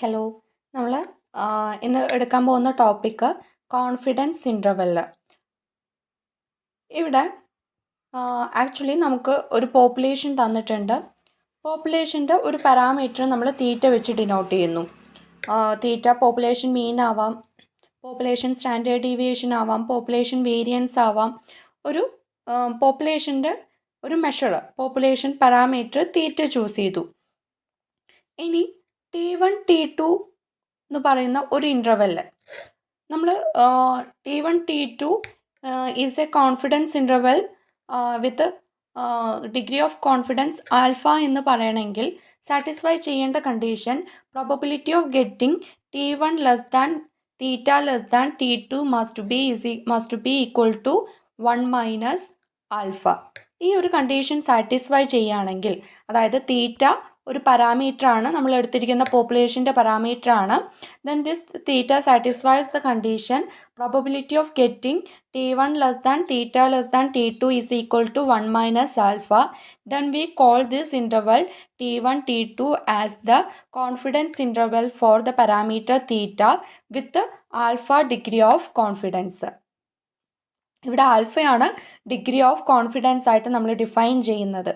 Hello. നമ്മൾ ഇന്ന് എടുക്കാൻ പോകുന്ന ടോപ്പിക്ക് കോൺഫിഡൻസ് ഇൻ്റർവെല്ല്. ഇവിടെ ആക്ച്വലി നമുക്ക് ഒരു പോപ്പുലേഷൻ തന്നിട്ടുണ്ട്. പോപ്പുലേഷൻ്റെ ഒരു പാരാമീറ്റർ നമ്മൾ തീറ്റ വെച്ച് ഡിനോട്ട് ചെയ്യുന്നു. തീറ്റ പോപ്പുലേഷൻ മീൻ ആവാം, പോപ്പുലേഷൻ സ്റ്റാൻഡേർഡ് ഡീവിയേഷൻ ആവാം, പോപ്പുലേഷൻ വേരിയൻസ് ആവാം. ഒരു പോപ്പുലേഷൻ്റെ ഒരു മെഷർ, പോപ്പുലേഷൻ പാരാമീറ്റർ തീറ്റ ചൂസ് ചെയ്തു. ഇനി T1 T2 എന്ന് പറയുന്ന ഒരു ഇൻ്റർവെല്ല് നമ്മൾ T1 T2 is a confidence interval with degree of confidence alpha എന്ന് പറയണമെങ്കിൽ സാറ്റിസ്ഫൈ ചെയ്യേണ്ട condition probability of getting T1 less than theta less than T2 must be equal to 1 minus alpha. ഈ ഒരു condition satisfy ചെയ്യുകയാണെങ്കിൽ, അതായത് തീറ്റ ഒരു പാരാമീറ്ററാണ്, നമ്മൾ എടുത്തിരിക്കുന്ന പോപ്പുലേഷൻ്റെ പാരാമീറ്ററാണ്. Then this theta satisfies the condition probability of getting T1 less than theta less than T2 is equal to 1 minus alpha. Then we call this interval T1 T2 as the confidence interval for the parameter theta with alpha degree of confidence. ഇവിടെ ആൽഫയാണ് degree of confidence ആയിട്ട് നമ്മൾ define ചെയ്യുന്നത്.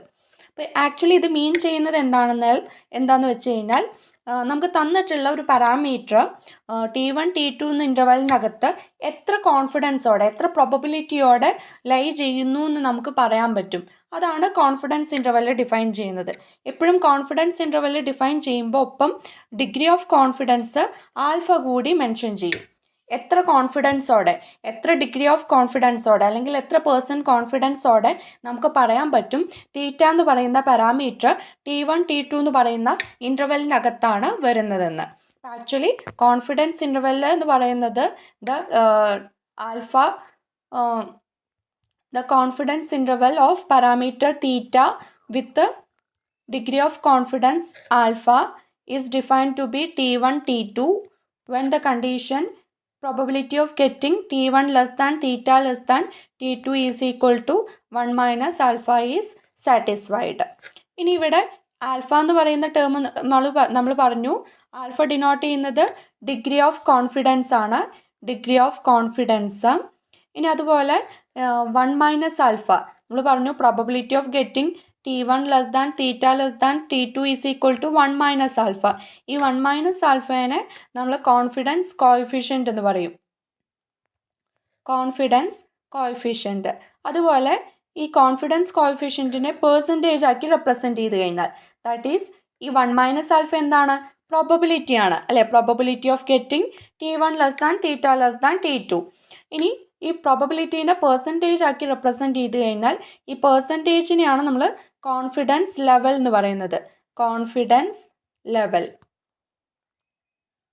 അപ്പോൾ actually ഇത് മീൻ ചെയ്യുന്നത് എന്താണെന്ന് വെച്ച് കഴിഞ്ഞാൽ, നമുക്ക് തന്നിട്ടുള്ള ഒരു പാരാമീറ്റർ T1 T2 എന്ന ഇൻ്റർവെലിനകത്ത് എത്ര കോൺഫിഡൻസോടെ, എത്ര പ്രോബബിലിറ്റിയോടെ ലൈ ചെയ്യുന്നു എന്ന് നമുക്ക് പറയാൻ പറ്റും. അതാണ് കോൺഫിഡൻസ് ഇൻ്റർവെൽ ഡിഫൈൻ ചെയ്യുന്നത്. എപ്പോഴും കോൺഫിഡൻസ് ഇൻ്റർവെൽ ഡിഫൈൻ ചെയ്യുമ്പോൾ ഒപ്പം ഡിഗ്രി ഓഫ് കോൺഫിഡൻസ് ആൽഫ കൂടി മെൻഷൻ ചെയ്യും. എത്ര കോൺഫിഡൻസോടെ, എത്ര ഡിഗ്രി ഓഫ് കോൺഫിഡൻസോടെ, അല്ലെങ്കിൽ എത്ര % കോൺഫിഡൻസോടെ നമുക്ക് പറയാൻ പറ്റും തീറ്റ എന്ന് പറയുന്ന പാരാമീറ്റർ T1 T2 എന്ന് പറയുന്ന ഇൻ്റർവെലിനകത്താണ് വരുന്നതെന്ന്. ആക്ച്വലി കോൺഫിഡൻസ് ഇൻ്റർവെല് എന്ന് പറയുന്നത് the confidence interval of parameter theta with the degree of confidence alpha is defined to be T1 T2 when the condition probability of getting T1 less than theta less than T2 is equal to 1 minus alpha is satisfied. ഇനി ഇവിടെ alpha എന്ന് പറയുന്ന term നമ്മൾ പറഞ്ഞു, alpha denote ചെയ്യുന്നത് degree of confidence ആണ്, degree of confidence. ഇനി അതുപോലെ 1 മൈനസ് ആൽഫ നമ്മൾ പറഞ്ഞു probability of getting T1 less than theta less than T2 is equal to 1 minus alpha. ഈ 1 മൈനസ് ആൽഫേനെ നമ്മൾ കോൺഫിഡൻസ് കോഎഫിഷ്യൻ്റ് എന്ന് പറയും, കോൺഫിഡൻസ് കോഎഫിഷ്യൻ്റ്. അതുപോലെ ഈ കോൺഫിഡൻസ് കോഎഫിഷ്യൻറ്റിനെ പെർസെൻറ്റേജ് ആക്കി റെപ്രസെൻറ്റ് ചെയ്ത് കഴിഞ്ഞാൽ, ദാറ്റ് ഈസ് ഈ 1 മൈനസ് ആൽഫ എന്താണ്, പ്രോബബിലിറ്റിയാണ് അല്ലേ, probability of getting T1 less than theta less than T2. ഇനി ഈ പ്രോബബിലിറ്റീനെ പെർസെൻറ്റേജ് ആക്കി റെപ്രസെൻറ്റ് ചെയ്ത് കഴിഞ്ഞാൽ ഈ പെർസെൻറ്റേജിനെയാണ് നമ്മൾ കോൺഫിഡൻസ് ലെവൽ എന്ന് പറയുന്നത്, കോൺഫിഡൻസ് ലെവൽ.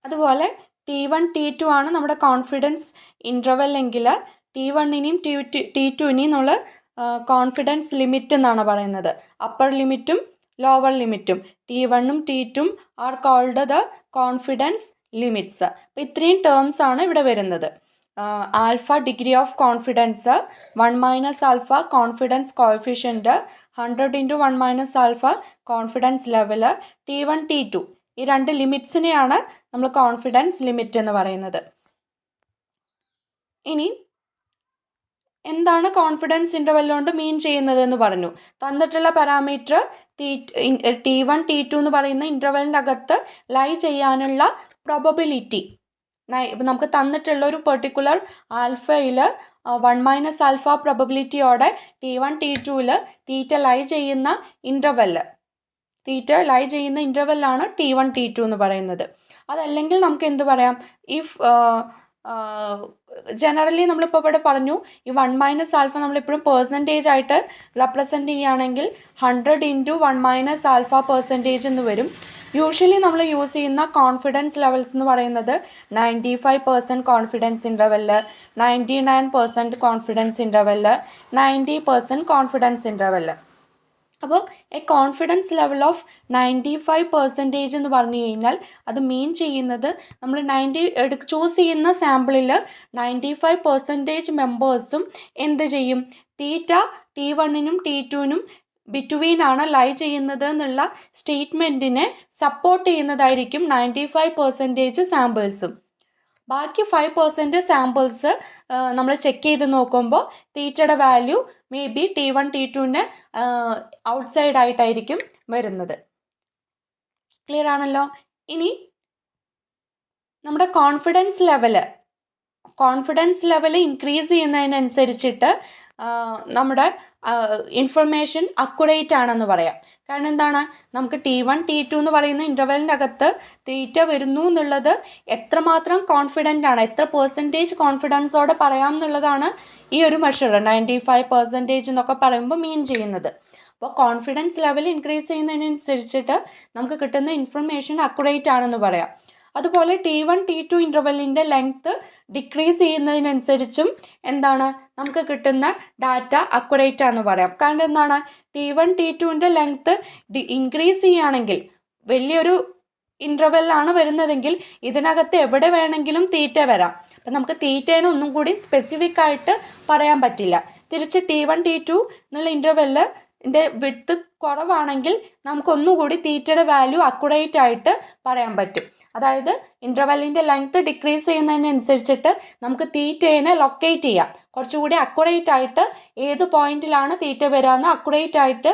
അതുപോലെ T1 T2 ആണ് നമ്മുടെ കോൺഫിഡൻസ് ഇൻ്റർവെൽ എങ്കിൽ T1നെയും T2നെയും നമ്മൾ കോൺഫിഡൻസ് ലിമിറ്റ് എന്നാണ് പറയുന്നത്. അപ്പർ ലിമിറ്റും ലോവർ ലിമിറ്റും T1ഉം T2ഉം are called the confidence limits. അപ്പോൾ ഇത്രയും ടേംസ് ആണ് ഇവിടെ വരുന്നത്. Alpha degree of confidence, 1 minus alpha confidence coefficient, 100 × 1 minus alpha confidence level, T1 T2 ഈ രണ്ട് ലിമിറ്റ്സിനെയാണ് നമ്മൾ കോൺഫിഡൻസ് ലിമിറ്റ് എന്ന് പറയുന്നത്. ഇനി എന്താണ് കോൺഫിഡൻസ് ഇൻ്റർവെൽ കൊണ്ട് മീൻ ചെയ്യുന്നത് എന്ന് പറഞ്ഞു. തന്നിട്ടുള്ള പാരാമീറ്റർ T1 T2 എന്ന് പറയുന്ന ഇൻ്റർവെലിനകത്ത് ലൈ ചെയ്യാനുള്ള പ്രോബബിലിറ്റി, ഇപ്പം നമുക്ക് തന്നിട്ടുള്ള ഒരു പെർട്ടിക്കുലർ ആൽഫയിൽ 1 മൈനസ് ആൽഫ പ്രോബബിലിറ്റിയോടെ T1 T2ൽ തീറ്റ ലൈ ചെയ്യുന്ന ഇൻ്റർവെല്ലാണ് T1 T2 എന്ന് പറയുന്നത്. അതല്ലെങ്കിൽ നമുക്ക് എന്ത് പറയാം, ഇഫ് ജനറലി നമ്മളിപ്പോൾ ഇവിടെ പറഞ്ഞു ഈ 1 മൈനസ് ആൽഫ നമ്മളിപ്പോഴും പെർസെൻറ്റേജ് ആയിട്ട് റെപ്രസെൻറ്റ് ചെയ്യുകയാണെങ്കിൽ 100 × 1 മൈനസ് ആൽഫ പെർസെൻറ്റേജ് എന്ന് വരും. യൂഷ്വലി നമ്മൾ യൂസ് ചെയ്യുന്ന കോൺഫിഡൻസ് ലെവൽസ് എന്ന് പറയുന്നത് 95% confidence interval, 99% confidence interval, 90% confidence interval. അപ്പോൾ എ കോൺഫിഡൻസ് ലെവൽ ഓഫ് 95% എന്ന് പറഞ്ഞു കഴിഞ്ഞാൽ അത് മീൻ ചെയ്യുന്നത് നമ്മൾ ചൂസ് ചെയ്യുന്ന സാമ്പിളിൽ 95% മെമ്പേഴ്സും എന്ത് ചെയ്യും, തീറ്റ T1നും T2നും ബിറ്റ്വീൻ ആണ് ലൈ ചെയ്യുന്നത് എന്നുള്ള സ്റ്റേറ്റ്മെൻറ്റിനെ സപ്പോർട്ട് ചെയ്യുന്നതായിരിക്കും 95% സാമ്പിൾസും. ബാക്കി 5% സാമ്പിൾസ് നമ്മൾ ചെക്ക് ചെയ്ത് നോക്കുമ്പോൾ തീറ്റയുടെ വാല്യൂ മേ ബി T1 T2ന് ഔട്ട്സൈഡ് ആയിട്ടായിരിക്കും വരുന്നത്. ക്ലിയർ ആണല്ലോ. ഇനി നമ്മുടെ കോൺഫിഡൻസ് ലെവൽ ഇൻക്രീസ് ചെയ്യുന്നതിനനുസരിച്ചിട്ട് നമ്മുടെ ഇൻഫർമേഷൻ അക്യുറേറ്റ് ആണെന്ന് പറയാം. കാരണം എന്താണ്, നമുക്ക് T1 T2 എന്ന് പറയുന്ന ഇൻ്റർവെലിൻ്റെ അകത്ത് തീറ്റ വരുന്നു എന്നുള്ളത് എത്രമാത്രം കോൺഫിഡൻ്റ് ആണ്, എത്ര പെർസെൻറ്റേജ് കോൺഫിഡൻസോടെ പറയാം എന്നുള്ളതാണ് ഈ ഒരു മെഷർ 95% എന്നൊക്കെ പറയുമ്പോൾ മീൻ ചെയ്യുന്നത്. അപ്പോൾ കോൺഫിഡൻസ് ലെവൽ ഇൻക്രീസ് ചെയ്യുന്നതിനനുസരിച്ചിട്ട് നമുക്ക് കിട്ടുന്ന ഇൻഫർമേഷൻ അക്യുറേറ്റ് ആണെന്ന് പറയാം. അതുപോലെ T1 T2 ഇൻ്റർവെല്ലിൻ്റെ ലെങ്ത്ത് ഡിക്രീസ് ചെയ്യുന്നതിനനുസരിച്ചും എന്താണ് നമുക്ക് കിട്ടുന്ന ഡാറ്റ അക്യുറേറ്റ് ആണെന്ന് പറയാം. കാരണം എന്താണ്, T1 T2ൻ്റെ ലെങ്ത്ത് ഇൻക്രീസ് ചെയ്യുകയാണെങ്കിൽ വലിയൊരു ഇൻ്റർവെല്ലാണ് വരുന്നതെങ്കിൽ ഇതിനകത്ത് എവിടെ വേണമെങ്കിലും തീറ്റ വരാം. അപ്പം നമുക്ക് തീറ്റേനെ ഒന്നും കൂടി സ്പെസിഫിക് ആയിട്ട് പറയാൻ പറ്റില്ല. തിരിച്ച് T1 T2 എന്നുള്ള ഇൻ്റർവെല്ലിൻ്റെ വിഡ്ത്ത് കുറവാണെങ്കിൽ നമുക്കൊന്നുകൂടി തീറ്റയുടെ വാല്യൂ അക്യുറേറ്റ് ആയിട്ട് പറയാൻ പറ്റും. അതായത് ഇൻ്റർവെല്ലിൻ്റെ ലെങ്ത്ത് ഡിക്രീസ് ചെയ്യുന്നതിനനുസരിച്ചിട്ട് നമുക്ക് തീറ്റേനെ ലൊക്കേറ്റ് ചെയ്യാം. കുറച്ചുകൂടി അക്യുറേറ്റ് ആയിട്ട് ഏത് പോയിന്റിലാണ് തീറ്റ വരാമെന്ന് അക്യുറേറ്റ് ആയിട്ട്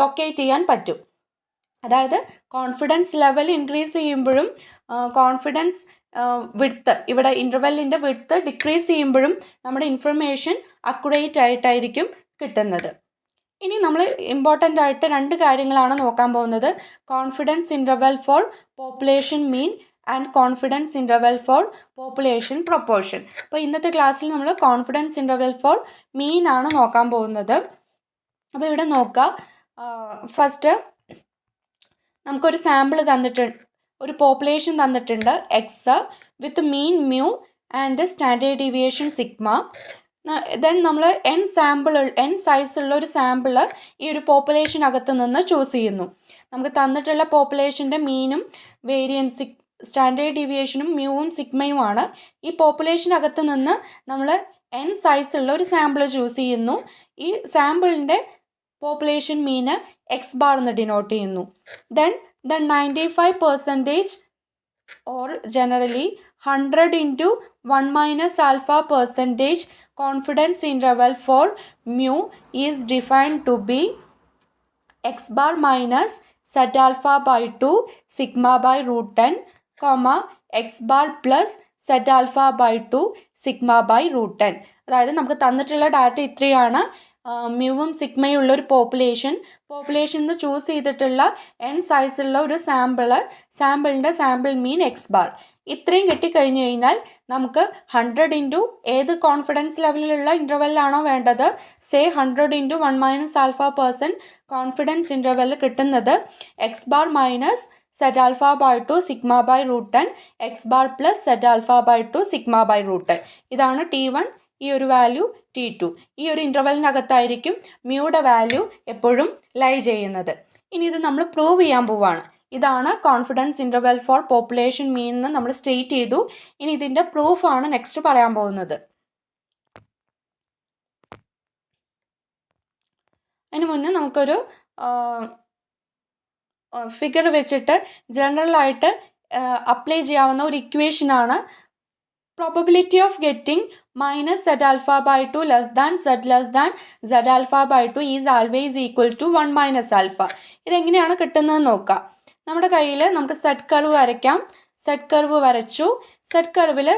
ലൊക്കേറ്റ് ചെയ്യാൻ പറ്റും. അതായത് കോൺഫിഡൻസ് ലെവൽ ഇൻക്രീസ് ചെയ്യുമ്പോഴും കോൺഫിഡൻസ് വിഡ്ത്ത്, ഇവിടെ ഇൻ്റർവെല്ലിൻ്റെ വിഡ്ത്ത് ഡിക്രീസ് ചെയ്യുമ്പോഴും നമ്മുടെ ഇൻഫർമേഷൻ അക്യുറേറ്റ് ആയിട്ടായിരിക്കും കിട്ടുന്നത്. ഇനി നമ്മൾ ഇമ്പോർട്ടൻ്റ് ആയിട്ട് 2 കാര്യങ്ങളാണ് നോക്കാൻ പോകുന്നത്. Confidence interval four population mean and confidence interval four population proportion. അപ്പോൾ ഇന്നത്തെ ക്ലാസ്സിൽ നമ്മൾ കോൺഫിഡൻസ് ഇൻ്റർവെൽ ഫോർ മീൻ ആണ് നോക്കാൻ പോകുന്നത്. അപ്പോൾ ഇവിടെ നോക്കുക, ഫസ്റ്റ് നമുക്കൊരു സാമ്പിൾ തന്നിട്ടുണ്ട്, ഒരു പോപ്പുലേഷൻ തന്നിട്ടുണ്ട് X with mean mu and standard deviation sigma. Then നമ്മൾ n സൈസുള്ള ഒരു സാമ്പിൾ ഈ ഒരു പോപ്പുലേഷനകത്ത് നിന്ന് ചൂസ് ചെയ്യുന്നു. നമുക്ക് തന്നിട്ടുള്ള പോപ്പുലേഷൻ്റെ മീനും വേരിയൻസ് സ്റ്റാൻഡേർഡ് ഡീവിയേഷനും മ്യൂവും സിഗ്മയുമാണ്. ഈ പോപ്പുലേഷനകത്ത് നിന്ന് നമ്മൾ n സൈസുള്ള ഒരു സാമ്പിൾ ചൂസ് ചെയ്യുന്നു. ഈ സാമ്പിളിൻ്റെ പോപ്പുലേഷൻ മീന് x ബാർ എന്ന് ഡിനോട്ട് ചെയ്യുന്നു. Then 95% or generally 100 into 1 minus alpha percentage confidence interval for mu is defined to be x bar minus z alpha by 2 sigma by root 10, x bar plus z alpha by 2 sigma by root 10. അതായത് നമുക്ക് തന്നിട്ടുള്ള data ഇത്രയാണ്. മ്യൂവും സിഗ്മയും ഉള്ളൊരു പോപ്പുലേഷനിൽ choose ചെയ്തിട്ടുള്ള n സൈസുള്ള ഒരു സാമ്പിളിൻ്റെ sample മീൻ x bar. ഇത്രയും കിട്ടിക്കഴിഞ്ഞ് കഴിഞ്ഞാൽ നമുക്ക് 100 ഇൻറ്റു ഏത് കോൺഫിഡൻസ് ലെവലിലുള്ള ഇൻ്റർവെല്ലാണോ വേണ്ടത്, 100 into 1 minus alpha % confidence interval കിട്ടുന്നത് x bar minus z alpha by 2 sigma by root 10, x bar plus z alpha by 2 sigma by root 10. ഇതാണ് T1, ഈ ഒരു വാല്യൂ T2. ഈ ഒരു ഇൻ്റർവെലിനകത്തായിരിക്കും മ്യൂയുടെ വാല്യൂ എപ്പോഴും ലൈ ചെയ്യുന്നത്. ഇനി ഇത് നമ്മൾ പ്രൂവ് ചെയ്യാൻ പോവാണ്. ഇതാണ് കോൺഫിഡൻസ് ഇൻ്റർവെൽ ഫോർ പോപ്പുലേഷൻ മീൻ എന്ന് നമ്മൾ സ്റ്റേറ്റ് ചെയ്തു. ഇനി ഇതിൻ്റെ പ്രൂഫാണ് നെക്സ്റ്റ് പറയാൻ പോകുന്നത്. അതിന് മുന്നേ നമുക്കൊരു ഫിഗർ വെച്ചിട്ട് ജനറലായിട്ട് അപ്ലൈ ചെയ്യാവുന്ന ഒരു ഇക്വേഷനാണ് probability of getting minus z alpha by 2 less than z alpha by 2 is always equal to 1 minus alpha. ഇതെങ്ങനെയാണ് കിട്ടുന്നത് നോക്കാം. നമ്മുടെ കയ്യിൽ നമുക്ക് സെറ്റ് കർവ് വരയ്ക്കാം. സെറ്റ് കർവ് വരച്ചു. സെറ്റ് കർവിൽ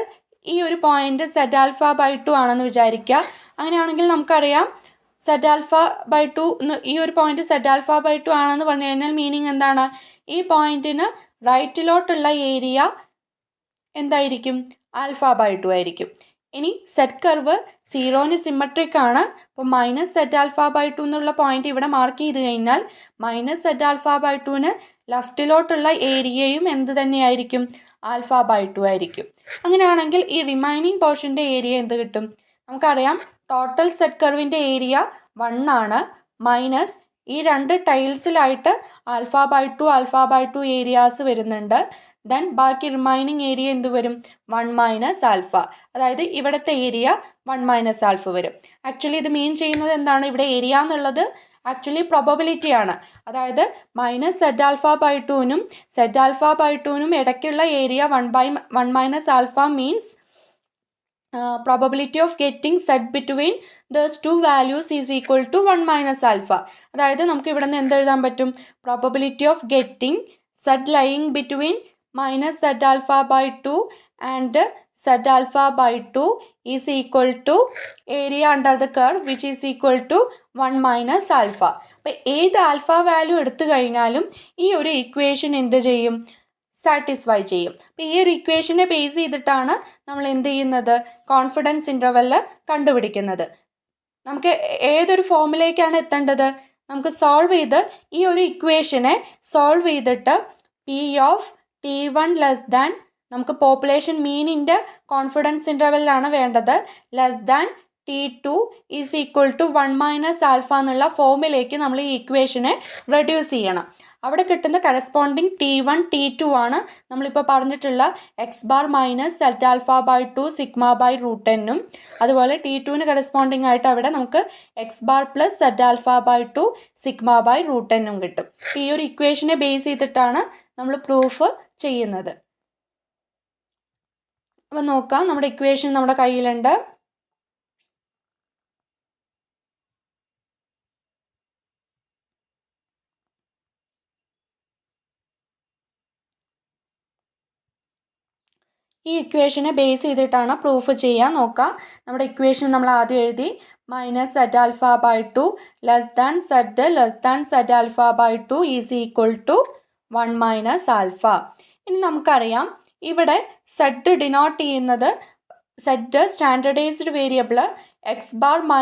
ഈ ഒരു പോയിന്റ് z ആൽഫ ബൈ 2 ആണെന്ന് വിചാരിക്കുക. അങ്ങനെയാണെങ്കിൽ നമുക്കറിയാം z ആൽഫ ബൈ 2 ഈ ഒരു പോയിന്റ് z ആൽഫ ബൈ 2 ആണെന്ന് പറഞ്ഞു കഴിഞ്ഞാൽ മീനിങ് എന്താണ്, ഈ പോയിന്റിന് റൈറ്റിലോട്ടുള്ള ഏരിയ എന്തായിരിക്കും, ആൽഫ ബൈ 2 ആയിരിക്കും. ഇനി സെറ്റ് കർവ് 0ന് സിമ്മട്രിക് ആണ്. അപ്പോൾ മൈനസ് സെറ്റ് ആൽഫ ബൈ 2 എന്നുള്ള പോയിന്റ് ഇവിടെ മാർക്ക് ചെയ്ത് കഴിഞ്ഞാൽ മൈനസ് സെറ്റ് ആൽഫ ബൈ 2ന് ലെഫ്റ്റിലോട്ടുള്ള ഏരിയയും എന്ത് തന്നെയായിരിക്കും, ആൽഫ ബൈ 2 ആയിരിക്കും. അങ്ങനെയാണെങ്കിൽ ഈ റിമൈനിങ് പോർഷൻ്റെ ഏരിയ എന്ത് കിട്ടും, നമുക്കറിയാം ടോട്ടൽ സെറ്റ് കർവിൻ്റെ ഏരിയ 1 ആണ്. മൈനസ് ഈ 2 ടൈൽസിലായിട്ട് α/2 ഏരിയാസ് വരുന്നുണ്ട്. ദെൻ ബാക്കി റിമൈനിങ് ഏരിയ എന്ത് വരും? 1 - ആൽഫ. അതായത് ഇവിടുത്തെ ഏരിയ 1 - ആൽഫ വരും. ആക്ച്വലി ഇത് മീൻ ചെയ്യുന്നത് എന്താണ്? ഇവിടെ ഏരിയ എന്നുള്ളത് ആക്ച്വലി പ്രോബബിലിറ്റി ആണ്. അതായത് -Z∝/2നും Z∝/2നും ഇടയ്ക്കുള്ള area 1 - alpha means probability of getting Z between those two values is equal to 1 - alpha. അതായത് നമുക്ക് ഇവിടെ നിന്ന് എന്തെഴുതാൻ പറ്റും? probability of getting Z lying between -Z∝/2 and Z∝/2 is equal to area under the curve which is equal to 1 - alpha. അപ്പം ഏത് alpha value എടുത്തു കഴിഞ്ഞാലും ഈ ഒരു ഇക്വേഷൻ എന്ത് ചെയ്യും? സാറ്റിസ്ഫൈ ചെയ്യും. അപ്പോൾ ഈ ഒരു ഇക്വേഷനെ ബേസ് ചെയ്തിട്ടാണ് നമ്മൾ എന്ത് ചെയ്യുന്നത്? കോൺഫിഡൻസ് ഇൻ്റർവെൽ കണ്ടുപിടിക്കുന്നത്. നമുക്ക് ഏതൊരു ഫോമിലേക്കാണ് എത്തേണ്ടത്? നമുക്ക് സോൾവ് ചെയ്ത് ഈ ഒരു ഇക്വേഷനെ സോൾവ് ചെയ്തിട്ട് P(T1) ലെസ് ദാൻ, നമുക്ക് പോപ്പുലേഷൻ മീനിൻ്റെ കോൺഫിഡൻസ് ഇൻ്റർവെല്ലാണ് വേണ്ടത്, less than T2 is equal to 1 - alpha എന്നുള്ള ഫോമിലേക്ക് നമ്മൾ ഈ ഇക്വേഷനെ റെഡ്യൂസ് ചെയ്യണം. അവിടെ കിട്ടുന്ന കറസ്പോണ്ടിങ് T1, T2 ആണ് നമ്മളിപ്പോൾ പറഞ്ഞിട്ടുള്ള x⁻ - Z∝/2 σ/√10ഉം അതുപോലെ T2ന് കറസ്പോണ്ടിങ് ആയിട്ട് അവിടെ നമുക്ക് x⁻ + Z∝/2 σ/√10ഉം കിട്ടും. ഈ ഒരു ഇക്വേഷനെ ബേസ് ചെയ്തിട്ടാണ് നമ്മൾ പ്രൂഫ് ചെയ്യുന്നത്. അപ്പോൾ നോക്കാം, നമ്മുടെ ഇക്വേഷൻ നമ്മുടെ കയ്യിലുണ്ട്. ഈ ഇക്വേഷനെ ബേസ് ചെയ്തിട്ടാണ് പ്രൂഫ് ചെയ്യാൻ നോക്കാം. നമ്മുടെ ഇക്വേഷൻ നമ്മൾ ആദ്യം എഴുതി -Z∝/2 less than Z less than Z∝/2 is equal to 1 - alpha. ഇനി നമുക്കറിയാം ഇവിടെ Z ഡിനോട്ട് ചെയ്യുന്നത്, Z സ്റ്റാൻഡർഡൈസ്ഡ് വേരിയബിൾ x⁻ - μ/,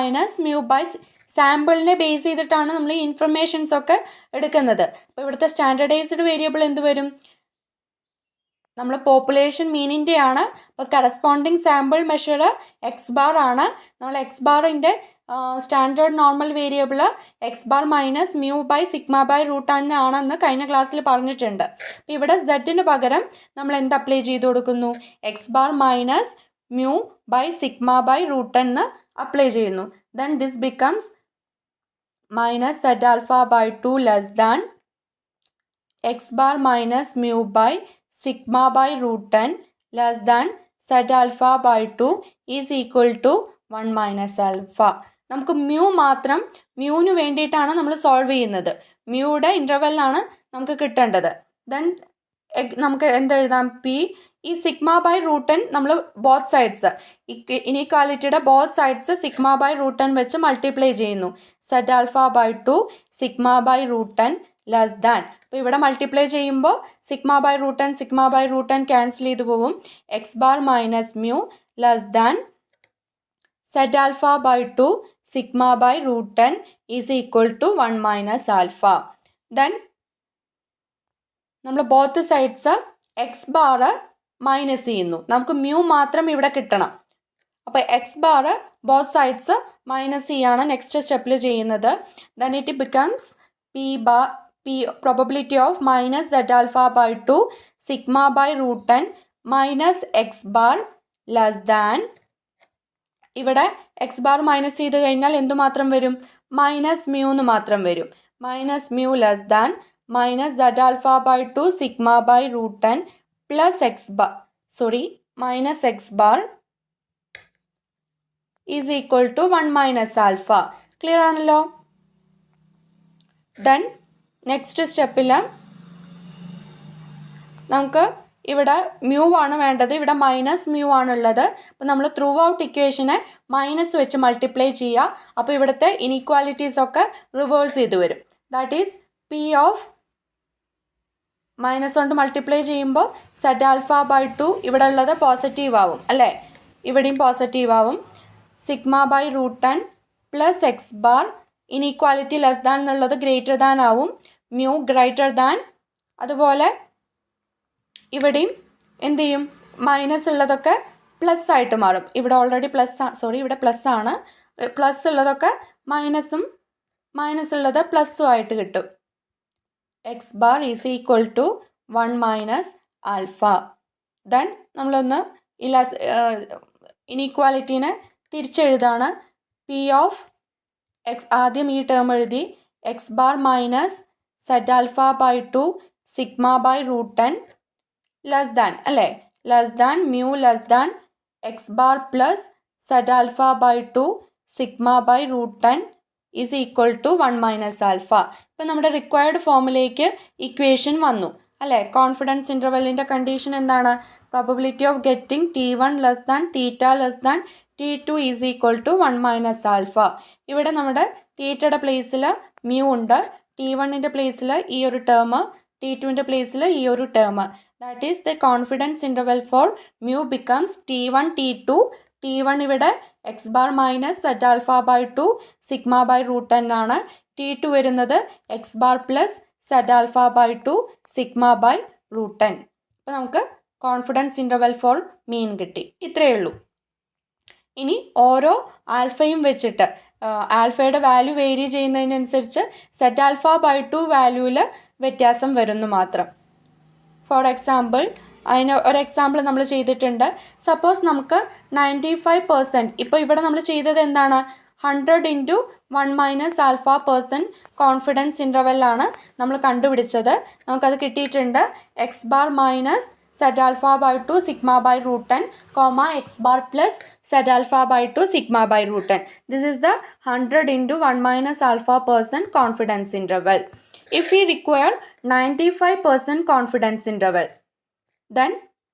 സാമ്പിളിനെ ബേസ് ചെയ്തിട്ടാണ് നമ്മൾ ഈ ഇൻഫർമേഷൻസ് ഒക്കെ എടുക്കുന്നത്. അപ്പോൾ ഇവിടുത്തെ സ്റ്റാൻഡർഡൈസ്ഡ് വേരിയബിൾ എന്ത് വരും? നമ്മൾ പോപ്പുലേഷൻ മീനിൻ്റെ ആണ്. അപ്പോൾ കറസ്പോണ്ടിങ് സാമ്പിൾ മെഷർ x⁻ ആണ്. നമ്മൾ x⁻ൻ്റെ സ്റ്റാൻഡേർഡ് നോർമൽ വേരിയബിൾ x⁻- μ/, σ/√10 ആണെന്ന് കഴിഞ്ഞ ക്ലാസ്സിൽ പറഞ്ഞിട്ടുണ്ട്. അപ്പോൾ ഇവിടെ Z-ന് പകരം നമ്മൾ എന്ത് അപ്ലൈ ചെയ്ത് കൊടുക്കുന്നു? x⁻- μ/, σ/√10 അപ്ലൈ ചെയ്യുന്നു. Then this becomes -Z∝/2 less than x⁻- μ/, σ/√10 less than Z∝/2 is equal to 1 - alpha. നമുക്ക് മ്യൂ മാത്രം, മ്യൂവിന് വേണ്ടിയിട്ടാണ് നമ്മൾ സോൾവ് ചെയ്യുന്നത്. മ്യൂയുടെ ഇൻ്റർവെല്ലാണ് നമുക്ക് കിട്ടേണ്ടത്. ദെൻ നമുക്ക് എന്തെഴുതാം? P ഈ σ/√10 നമ്മൾ ബോത്ത് സൈഡ്സ്, ഇനീക്വാലിറ്റിയുടെ ബോത്ത് സൈഡ്സ് σ/√10 വെച്ച് മൾട്ടിപ്ലൈ ചെയ്യുന്നു. Z∝/2 σ/√10 ലെസ് ദാൻ, അപ്പോൾ ഇവിടെ മൾട്ടിപ്ലൈ ചെയ്യുമ്പോൾ σ/√10 ക്യാൻസൽ ചെയ്ത് പോവും. x⁻- μ less than Z∝/2 σ/√10 is equal to 1 - alpha. Then നമ്മൾ ബോത്ത് സൈഡ്സ് x⁻ മൈനസ് ചെയ്യുന്നു. നമുക്ക് മ്യൂ മാത്രം ഇവിടെ കിട്ടണം. അപ്പോൾ x⁻ ബോത്ത് സൈഡ്സ് മൈനസ് ചെയ്യാണ് നെക്സ്റ്റ് സ്റ്റെപ്പിൽ ചെയ്യുന്നത്. Then it becomes probability of -Z∝/2 σ/√10 minus x⁻ less than, ഇവിടെ x⁻ മൈനസ് ചെയ്ത് കഴിഞ്ഞാൽ എന്തുമാത്രം വരും? -μ എന്ന് മാത്രം വരും. -μ less than -Z∝/2 σ/√10 plus -x⁻ is equal to 1 - alpha. Clear ആണല്ലോ? ദെൻ നെക്സ്റ്റ് സ്റ്റെപ്പിൽ നമുക്ക് ഇവിടെ മ്യൂ ആണ് വേണ്ടത്, ഇവിടെ -μ ആണുള്ളത്. അപ്പോൾ നമ്മൾ ത്രൂ ഔട്ട് ഇക്വേഷനെ മൈനസ് വെച്ച് മൾട്ടിപ്ലൈ ചെയ്യുക. അപ്പോൾ ഇവിടുത്തെ ഇനീക്വാലിറ്റീസ് ഒക്കെ റിവേഴ്സ് ചെയ്ത് വരും. That is P of minus കൊണ്ട് മൾട്ടിപ്ലൈ ചെയ്യുമ്പോൾ Z∝/2 ഇവിടെ ഉള്ളത് പോസിറ്റീവ് ആവും അല്ലേ? ഇവിടെയും പോസിറ്റീവ് ആവും. σ/√10 plus x⁻, inequality less than എന്നുള്ളത് ഗ്രേറ്റർ ദാൻ ആവും. മ്യൂ ഗ്രേറ്റർ ദാൻ, അതുപോലെ ഇവിടെയും എന്ത് ചെയ്യും? മൈനസ് ഉള്ളതൊക്കെ പ്ലസ് ആയിട്ട് മാറും. ഇവിടെ ഓൾറെഡി ഇവിടെ പ്ലസ് ആണ്. പ്ലസ് ഉള്ളതൊക്കെ മൈനസും മൈനസ് ഉള്ളത് പ്ലസ്സും ആയിട്ട് കിട്ടും. X bar is equal to 1 minus alpha. Then നമ്മളൊന്ന് ഇനീക്വാലിറ്റീനെ തിരിച്ചെഴുതാണ്. പി ഓഫ് എക്സ്, ആദ്യം ഈ ടേം എഴുതി, x bar minus zed alpha by 2 sigma by root 10 less than അല്ലേ, less than mu less than x bar plus zed alpha by 2 sigma by root 10 is equal to 1 minus alpha. ഇപ്പം നമ്മുടെ required ഫോമിലേക്ക് equation വന്നു അല്ലേ. Confidence ഇൻ്റർവെല്ലിൻ്റെ condition എന്താണ്? Probability of getting T1 less than theta less than T2 is equal to 1 minus alpha. ഇവിടെ നമ്മുടെ തീറ്റയുടെ പ്ലേസിൽ മ്യൂ ഉണ്ട്, T1ൻ്റെ പ്ലേസിൽ ഈ ഒരു ടേം, T2ൻ്റെ പ്ലേസിൽ ഈ ഒരു term. That is the confidence interval for mu becomes T1 T2. T1 ഇവിടെ x bar minus zed alpha by 2 sigma by root 10 ആണ്. T2 വരുന്നത് x bar plus zed alpha by 2 sigma by root 10. അപ്പോൾ നമുക്ക് confidence interval for മീൻ കിട്ടി. ഇത്രയേ ഉള്ളൂ. ഇനി ഓരോ ആൽഫയും വെച്ചിട്ട് ആൽഫയുടെ വാല്യൂ വേരി ചെയ്യുന്നതിനനുസരിച്ച് സെറ്റ് ആൽഫ ബൈ 2 വാല്യൂവിൽ വ്യത്യാസം വരുന്നു മാത്രം. ഫോർ എക്സാമ്പിൾ, അതിന് ഒരു എക്സാമ്പിൾ നമ്മൾ ചെയ്തിട്ടുണ്ട്. സപ്പോസ് നമുക്ക് 95%, ഇപ്പോൾ ഇവിടെ നമ്മൾ ചെയ്തത് എന്താണ്, 100 into 1 minus alpha percent confidence ഇൻ്റർവെല്ലാണ് നമ്മൾ കണ്ടുപിടിച്ചത്. നമുക്കത് കിട്ടിയിട്ടുണ്ട്. X bar minus zed alpha by 2 sigma by root 10 comma x bar plus zed alpha by 2 sigma by root 10. This is the 100 into 1 minus alpha percent confidence interval. If we require 95% confidence interval, then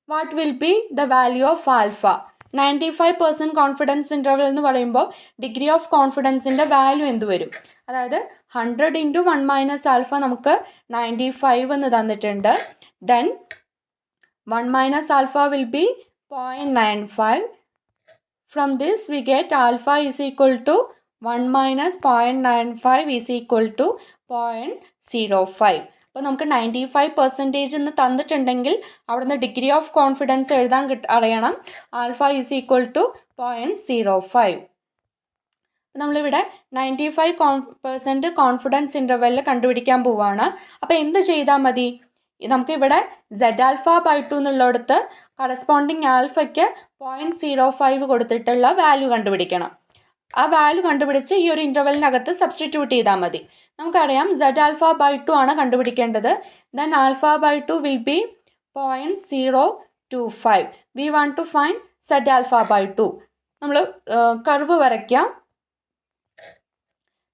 what will be the value of alpha? 95% confidence interval എന്ന് പറയുമ്പോൾ degree of കോൺഫിഡൻസിൻ്റെ value എന്ത് വരും? അതായത് 100 into 1 minus alpha നമുക്ക് 95 എന്ന് തന്നിട്ടുണ്ട്. Then 1 minus alpha will be 0.95. From this we get alpha is equal to 1 minus 0.95 is equal to 0.05. അപ്പോൾ നമുക്ക് 95% എന്ന് തന്നിട്ടുണ്ടെങ്കിൽ അവിടുന്ന് ഡിഗ്രി ഓഫ് കോൺഫിഡൻസ് എഴുതാൻ അറിയണം. Alpha is equal to 0.05. നമ്മളിവിടെ 95% കോൺഫിഡൻസ് ഇൻ്റർവെല്ലിൽ കണ്ടുപിടിക്കാൻ പോവുകയാണ്. അപ്പോൾ എന്ത് ചെയ്താൽ മതി? നമുക്കിവിടെ സെഡ് ആൽഫ ബൈ 2 എന്നുള്ളിടത്ത് കറസ്പോണ്ടിങ് ആൽഫയ്ക്ക് 0.05 കൊടുത്തിട്ടുള്ള വാല്യൂ കണ്ടുപിടിക്കണം. ആ വാല്യൂ കണ്ടുപിടിച്ച് ഈ ഒരു ഇൻ്റർവെല്ലിനകത്ത് സബ്സ്റ്റിറ്റ്യൂട്ട് ചെയ്താൽ മതി. നമുക്കറിയാം സെഡ് ആൽഫ ബൈ 2 ആണ് കണ്ടുപിടിക്കേണ്ടത്. Then alpha by 2 will be 0.025. We want to find zed alpha by 2. നമ്മൾ കർവ് വരയ്ക്കാം.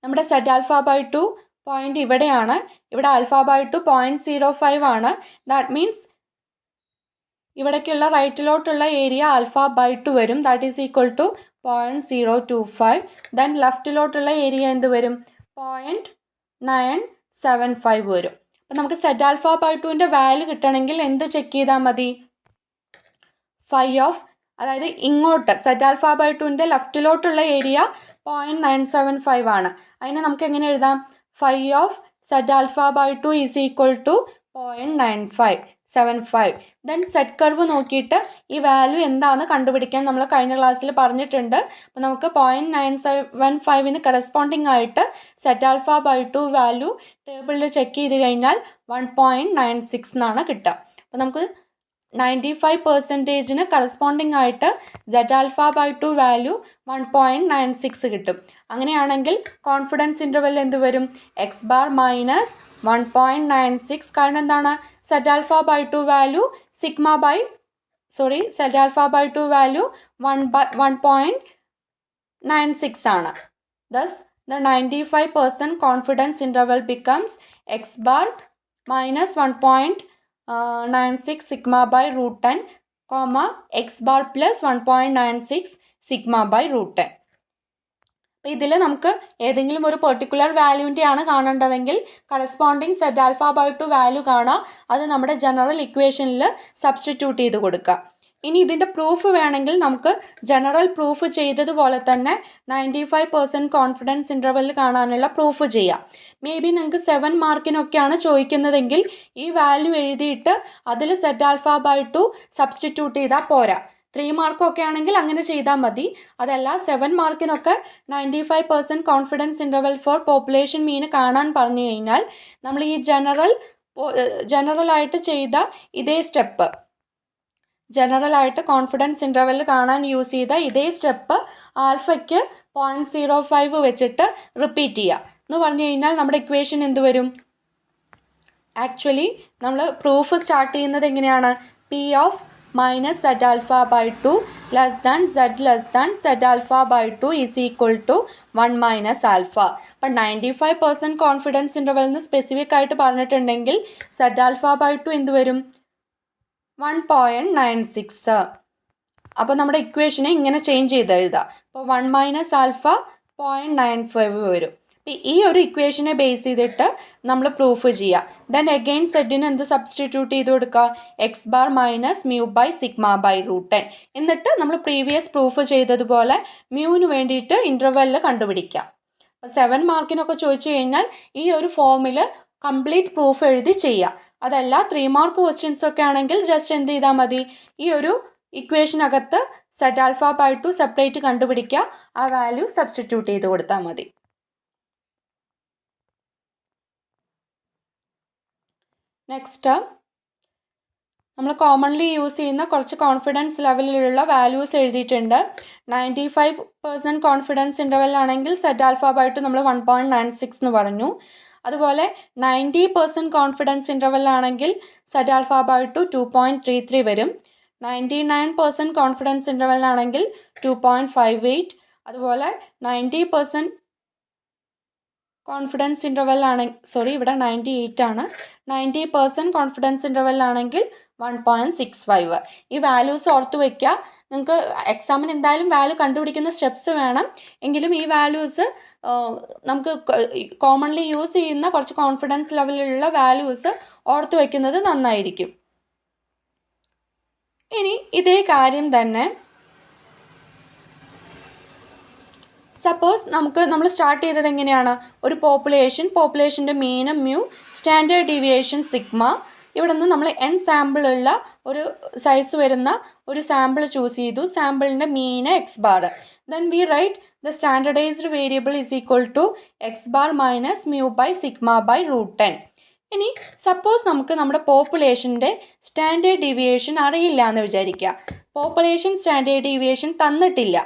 നമ്മുടെ സെഡ് ആൽഫ ബൈ 2 പോയിന്റ് ഇവിടെയാണ്. ഇവിടെ ആൽഫ ബൈ 2 0.05 ആണ്. ദാറ്റ് മീൻസ് ഇവിടേക്കുള്ള റൈറ്റിലോട്ടുള്ള ഏരിയ ആൽഫ ബൈ 2 വരും. That is equal to 0.025. Then ലെഫ്റ്റിലോട്ടുള്ള ഏരിയ എന്ത് വരും? 0.975 വരും. അപ്പം നമുക്ക് സെഡ് ആൽഫ ബൈ 2ൻ്റെ വാല്യൂ കിട്ടണമെങ്കിൽ എന്ത് ചെക്ക് ചെയ്താൽ മതി? ഫൈ ഓഫ്, അതായത് ഇങ്ങോട്ട് സെഡ് ആൽഫ ബൈ 2ൻ്റെ ലെഫ്റ്റിലോട്ടുള്ള ഏരിയ 0.975 ആണ്. അതിനെ നമുക്ക് എങ്ങനെ എഴുതാം? Phi of zed alpha by 2 is equal to 0.9575. Then zed curve നോക്കിയിട്ട് ഈ വാല്യൂ എന്താണെന്ന് കണ്ടുപിടിക്കാൻ നമ്മൾ കഴിഞ്ഞ ക്ലാസ്സിൽ പറഞ്ഞിട്ടുണ്ട്. അപ്പോൾ നമുക്ക് 0.975 കറസ്പോണ്ടിങ് ആയിട്ട് സെറ്റ് ആൽഫ ബൈ 2 വാല്യൂ ടേബിളിൽ ചെക്ക് ചെയ്ത് കഴിഞ്ഞാൽ 1.96 എന്നാണ് കിട്ടുക. അപ്പോൾ നമുക്ക് 95% കറസ്പോണ്ടിങ് ആയിട്ട് സെഡ് ആൽഫ ബൈ 2 വാല്യൂ 1.96 കിട്ടും. അങ്ങനെയാണെങ്കിൽ കോൺഫിഡൻസ് ഇൻ്റർവെൽ എന്ത് വരും? X bar minus 1.96. കാരണം എന്താണ്? Zed alpha by 2 value zed alpha by 2 value 1.96 ആണ്. Thus the 95% confidence interval becomes x bar minus 1.96 sigma by root 10 comma x bar plus 1.96 sigma by root 10. അപ്പോൾ ഇതിൽ നമുക്ക് ഏതെങ്കിലും ഒരു പെർട്ടിക്കുലർ വാല്യൂൻ്റെ ആണ് കാണേണ്ടതെങ്കിൽ corresponding zed alpha by 2 value കാണാം. അത് നമ്മുടെ ജനറൽ ഇക്വേഷനിൽ സബ്സ്റ്റിറ്റ്യൂട്ട് ചെയ്ത് കൊടുക്കുക. ഇനി ഇതിൻ്റെ പ്രൂഫ് വേണമെങ്കിൽ നമുക്ക് ജനറൽ പ്രൂഫ് ചെയ്തതുപോലെ തന്നെ 95% കോൺഫിഡൻസ് ഇൻ്റർവെൽ കാണാനുള്ള പ്രൂഫ് ചെയ്യാം. മേ ബി നിങ്ങൾക്ക് 7 മാർക്കിനൊക്കെയാണ് ചോദിക്കുന്നതെങ്കിൽ ഈ വാല്യൂ എഴുതിയിട്ട് അതിൽ സെഡ് ആൽഫ ബൈ 2 സബ്സ്റ്റിറ്റ്യൂട്ട് ചെയ്താൽ പോരാ. 3 മാർക്കൊക്കെ ആണെങ്കിൽ അങ്ങനെ ചെയ്താൽ മതി. അതല്ല 7 മാർക്കിനൊക്കെ 95% കോൺഫിഡൻസ് ഇൻ്റർവെൽ ഫോർ പോപ്പുലേഷൻ മീൻ കാണാൻ പറഞ്ഞു കഴിഞ്ഞാൽ നമ്മൾ ഈ ജനറലായിട്ട് ചെയ്ത ഇതേ സ്റ്റെപ്പ്, ജനറലായിട്ട് കോൺഫിഡൻസ് ഇൻ്റർവെൽ കാണാൻ യൂസ് ചെയ്ത ഇതേ സ്റ്റെപ്പ് ആൽഫയ്ക്ക് 0.05 വെച്ചിട്ട് റിപ്പീറ്റ് ചെയ്യുക എന്ന് പറഞ്ഞു കഴിഞ്ഞാൽ നമ്മുടെ ഇക്വേഷൻ എന്ത് വരും? ആക്ച്വലി നമ്മൾ പ്രൂഫ് സ്റ്റാർട്ട് ചെയ്യുന്നത് എങ്ങനെയാണ്? P of minus zed alpha by 2 less than zed alpha by 2 is equal to 1 minus alpha. അപ്പം 95% കോൺഫിഡൻസ് ഇൻ്റർവെൽ എന്ന് സ്പെസിഫിക് ആയിട്ട് പറഞ്ഞിട്ടുണ്ടെങ്കിൽ സെഡ് ആൽഫ ബൈ 2 എന്ത് വരും? 1.96. അപ്പോൾ നമ്മുടെ ഇക്വേഷനെ ഇങ്ങനെ ചേഞ്ച് ചെയ്ത് എഴുതാം. അപ്പോൾ 1 മൈനസ് ആൽഫ 0.95 വരും. ഈ ഒരു ഇക്വേഷനെ ബേസ് ചെയ്തിട്ട് നമ്മൾ പ്രൂഫ് ചെയ്യുക. ദെൻ അഗെയിൻ സെഡിന് എന്ത് സബ്സ്റ്റിറ്റ്യൂട്ട് ചെയ്ത് കൊടുക്കുക? X bar minus mu by sigma by √10. എന്നിട്ട് നമ്മൾ പ്രീവിയസ് പ്രൂഫ് ചെയ്തതുപോലെ മ്യൂവിന് വേണ്ടിയിട്ട് ഇൻ്റർവെല്ലിൽ കണ്ടുപിടിക്കുക. 7 മാർക്കിനൊക്കെ ചോദിച്ചു കഴിഞ്ഞാൽ ഈ ഒരു ഫോമിൽ കംപ്ലീറ്റ് പ്രൂഫ് എഴുതി ചെയ്യുക. അതല്ല 3 മാർക്ക് ക്വസ്റ്റ്യൻസ് ഒക്കെ ആണെങ്കിൽ ജസ്റ്റ് എന്ത് ചെയ്താൽ മതി? ഈ ഒരു ഇക്വേഷനകത്ത് സെഡ് ആൽഫ ബൈ 2 സെപ്പറേറ്റ് കണ്ടുപിടിക്കുക, ആ വാല്യൂ സബ്സ്റ്റിറ്റ്യൂട്ട് ചെയ്ത് കൊടുത്താൽ മതി. നെക്സ്റ്റ് നമ്മൾ കോമൺലി യൂസ് ചെയ്യുന്ന കുറച്ച് കോൺഫിഡൻസ് ലെവലിലുള്ള വാല്യൂസ് എഴുതിയിട്ടുണ്ട്. 95% കോൺഫിഡൻസ് ഇൻ്റർവെല്ലാണെങ്കിൽ സെഡ് ആൽഫ ബൈ 2 നമ്മൾ 1.96 എന്ന് പറഞ്ഞു. അതുപോലെ 90% കോൺഫിഡൻസ് ഇൻ്റർവെല്ലാണെങ്കിൽ സെഡ് ആൽഫ ബൈ 2 2.33 വരും. 99% കോൺഫിഡൻസ് ഇൻ്റർവെല്ലാണെങ്കിൽ 2.58. അതുപോലെ 90% കോൺഫിഡൻസ് ഇൻ്റർവെല്ലാണെങ്കിൽ ഇവിടെ 98 ആണ്. 90% കോൺഫിഡൻസ് ഇൻ്റർവെല്ലാണെങ്കിൽ 1.65. ഈ വാല്യൂസ് ഓർത്ത് വയ്ക്കുക. നിങ്ങൾക്ക് എക്സാമിന് എന്തായാലും വാല്യൂ കണ്ടുപിടിക്കുന്ന സ്റ്റെപ്സ് വേണം. എങ്കിലും ഈ വാല്യൂസ് നമുക്ക് കോമൺലി യൂസ് ചെയ്യുന്ന കുറച്ച് കോൺഫിഡൻസ് ലെവലിലുള്ള വാല്യൂസ് ഓർത്ത് വയ്ക്കുന്നത് നന്നായിരിക്കും. ഇനി ഇതേ കാര്യം തന്നെ സപ്പോസ് നമ്മൾ സ്റ്റാർട്ട് ചെയ്തത് എങ്ങനെയാണ്? ഒരു പോപ്പുലേഷൻ്റെ മീനും മ്യൂ, സ്റ്റാൻഡേർഡ് ഡീവിയേഷൻ സിഗ്മ. ഇവിടെ നിന്ന് നമ്മൾ n സാമ്പിളുള്ള ഒരു സൈസ് വരുന്ന ഒരു സാമ്പിൾ ചൂസ് ചെയ്തു. സാമ്പിളിൻ്റെ mean x bar. Then we write the standardised variable is equal to x bar minus mu by sigma by √10. ഇനി സപ്പോസ് നമുക്ക് നമ്മുടെ പോപ്പുലേഷൻ്റെ സ്റ്റാൻഡേർഡ് ഡീവിയേഷൻ അറിയില്ല എന്ന് വിചാരിക്കുക. പോപ്പുലേഷൻ സ്റ്റാൻഡേർഡ് ഡീവിയേഷൻ തന്നിട്ടില്ല.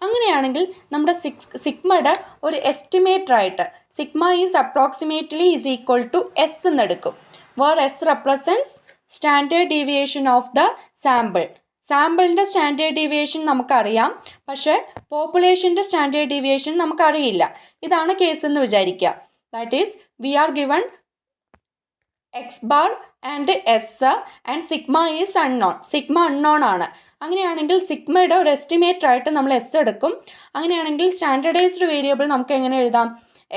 അങ്ങനെയാണെങ്കിൽ നമ്മുടെ സിഗ്മയുടെ ഒരു എസ്റ്റിമേറ്ററായിട്ട് sigma is approximately is equal to S എന്നെടുക്കും. Where S represents standard deviation of the sample. സാമ്പിളിൻ്റെ സ്റ്റാൻഡേർഡ് ഡീവിയേഷൻ നമുക്കറിയാം, പക്ഷേ പോപ്പുലേഷൻ്റെ സ്റ്റാൻഡേർഡ് ഡീവിയേഷൻ നമുക്കറിയില്ല. ഇതാണ് കേസ് എന്ന് വിചാരിക്കുക. That is we are given x bar and S and sigma is unknown. Sigma unknown ആണ്. അങ്ങനെയാണെങ്കിൽ സിഗ്മയുടെ ഒരു എസ്റ്റിമേറ്റർ ആയിട്ട് നമ്മൾ എസ് എടുക്കും. അങ്ങനെയാണെങ്കിൽ സ്റ്റാൻഡർഡൈസ്ഡ് വേരിയബിൾ നമുക്ക് എങ്ങനെ എഴുതാം?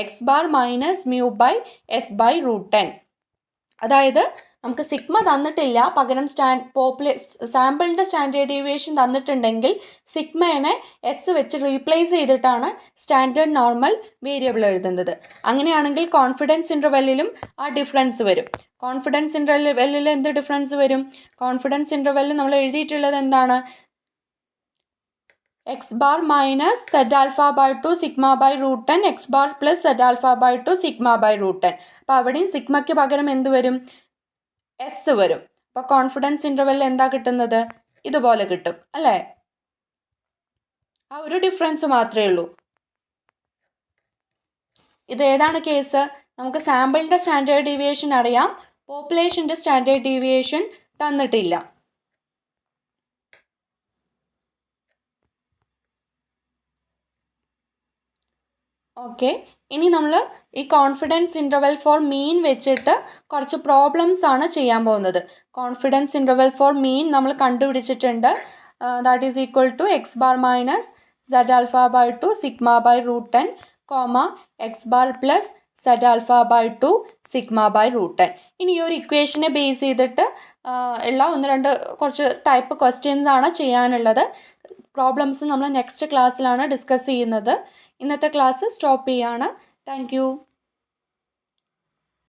X bar minus mu by S by √10. അതായത് നമുക്ക് സിഗ്മ തന്നിട്ടില്ല, പകരം സാമ്പിളിൻ്റെ സ്റ്റാൻഡേർഡ് ഡീവിയേഷൻ തന്നിട്ടുണ്ടെങ്കിൽ സിഗ്മേനെ എസ് വെച്ച് റീപ്ലേസ് ചെയ്തിട്ടാണ് സ്റ്റാൻഡേർഡ് നോർമൽ വേരിയബിൾ എഴുതുന്നത്. അങ്ങനെയാണെങ്കിൽ കോൺഫിഡൻസ് ഇൻ്റർവെല്ലിലും ആ ഡിഫറൻസ് വരും. കോൺഫിഡൻസ് ഇൻ്റർവെല്ലിൽ എന്ത് ഡിഫറൻസ് വരും? കോൺഫിഡൻസ് ഇൻ്റർവെല്ലിൽ നമ്മൾ എഴുതിയിട്ടുള്ളത് എന്താണ്? X bar minus zed alpha by 2 sigma by √10 x bar plus zed alpha by 2 sigma by √10. അപ്പോൾ അവിടെയും സിഗ്മയ്ക്ക് പകരം എന്ത് വരും? എസ് വരും. അപ്പോൾ കോൺഫിഡൻസ് ഇൻ്റർവെല്ലിൽ എന്താ കിട്ടുന്നത്? ഇതുപോലെ കിട്ടും അല്ലേ? ആ ഒരു ഡിഫറൻസ് മാത്രമേ ഉള്ളൂ. ഇത് ഏതാണ് കേസ്? നമുക്ക് സാമ്പിളിൻ്റെ സ്റ്റാൻഡേർഡ് ഡീവിയേഷൻ അറിയാം, പോപ്പുലേഷൻ്റെ സ്റ്റാൻഡേർഡ് ഡീവിയേഷൻ തന്നിട്ടില്ല. ഓക്കെ, ഇനി നമ്മൾ ഈ കോൺഫിഡൻസ് ഇൻ്റർവെൽ ഫോർ മീൻ വെച്ചിട്ട് കുറച്ച് പ്രോബ്ലംസ് ആണ് ചെയ്യാൻ പോകുന്നത്. കോൺഫിഡൻസ് ഇൻ്റർവെൽ ഫോർ മീൻ നമ്മൾ കണ്ടുപിടിച്ചിട്ടുണ്ട്. That is equal to x bar minus zed alpha by 2 sigma by √10 comma x bar plus zed alpha by 2 sigma by √10. ഇനി ഈ ഒരു ഇക്വേഷനെ ബേസ് ചെയ്തിട്ട് ഉള്ള കുറച്ച് ടൈപ്പ് ക്വസ്റ്റ്യൻസ് ആണ് ചെയ്യാനുള്ളത്. പ്രോബ്ലംസ് നമ്മൾ നെക്സ്റ്റ് ക്ലാസ്സിലാണ് ഡിസ്കസ് ചെയ്യുന്നത്. ഇന്നത്തെ ക്ലാസ് സ്റ്റോപ്പ് ചെയ്യാണ്. Thank you.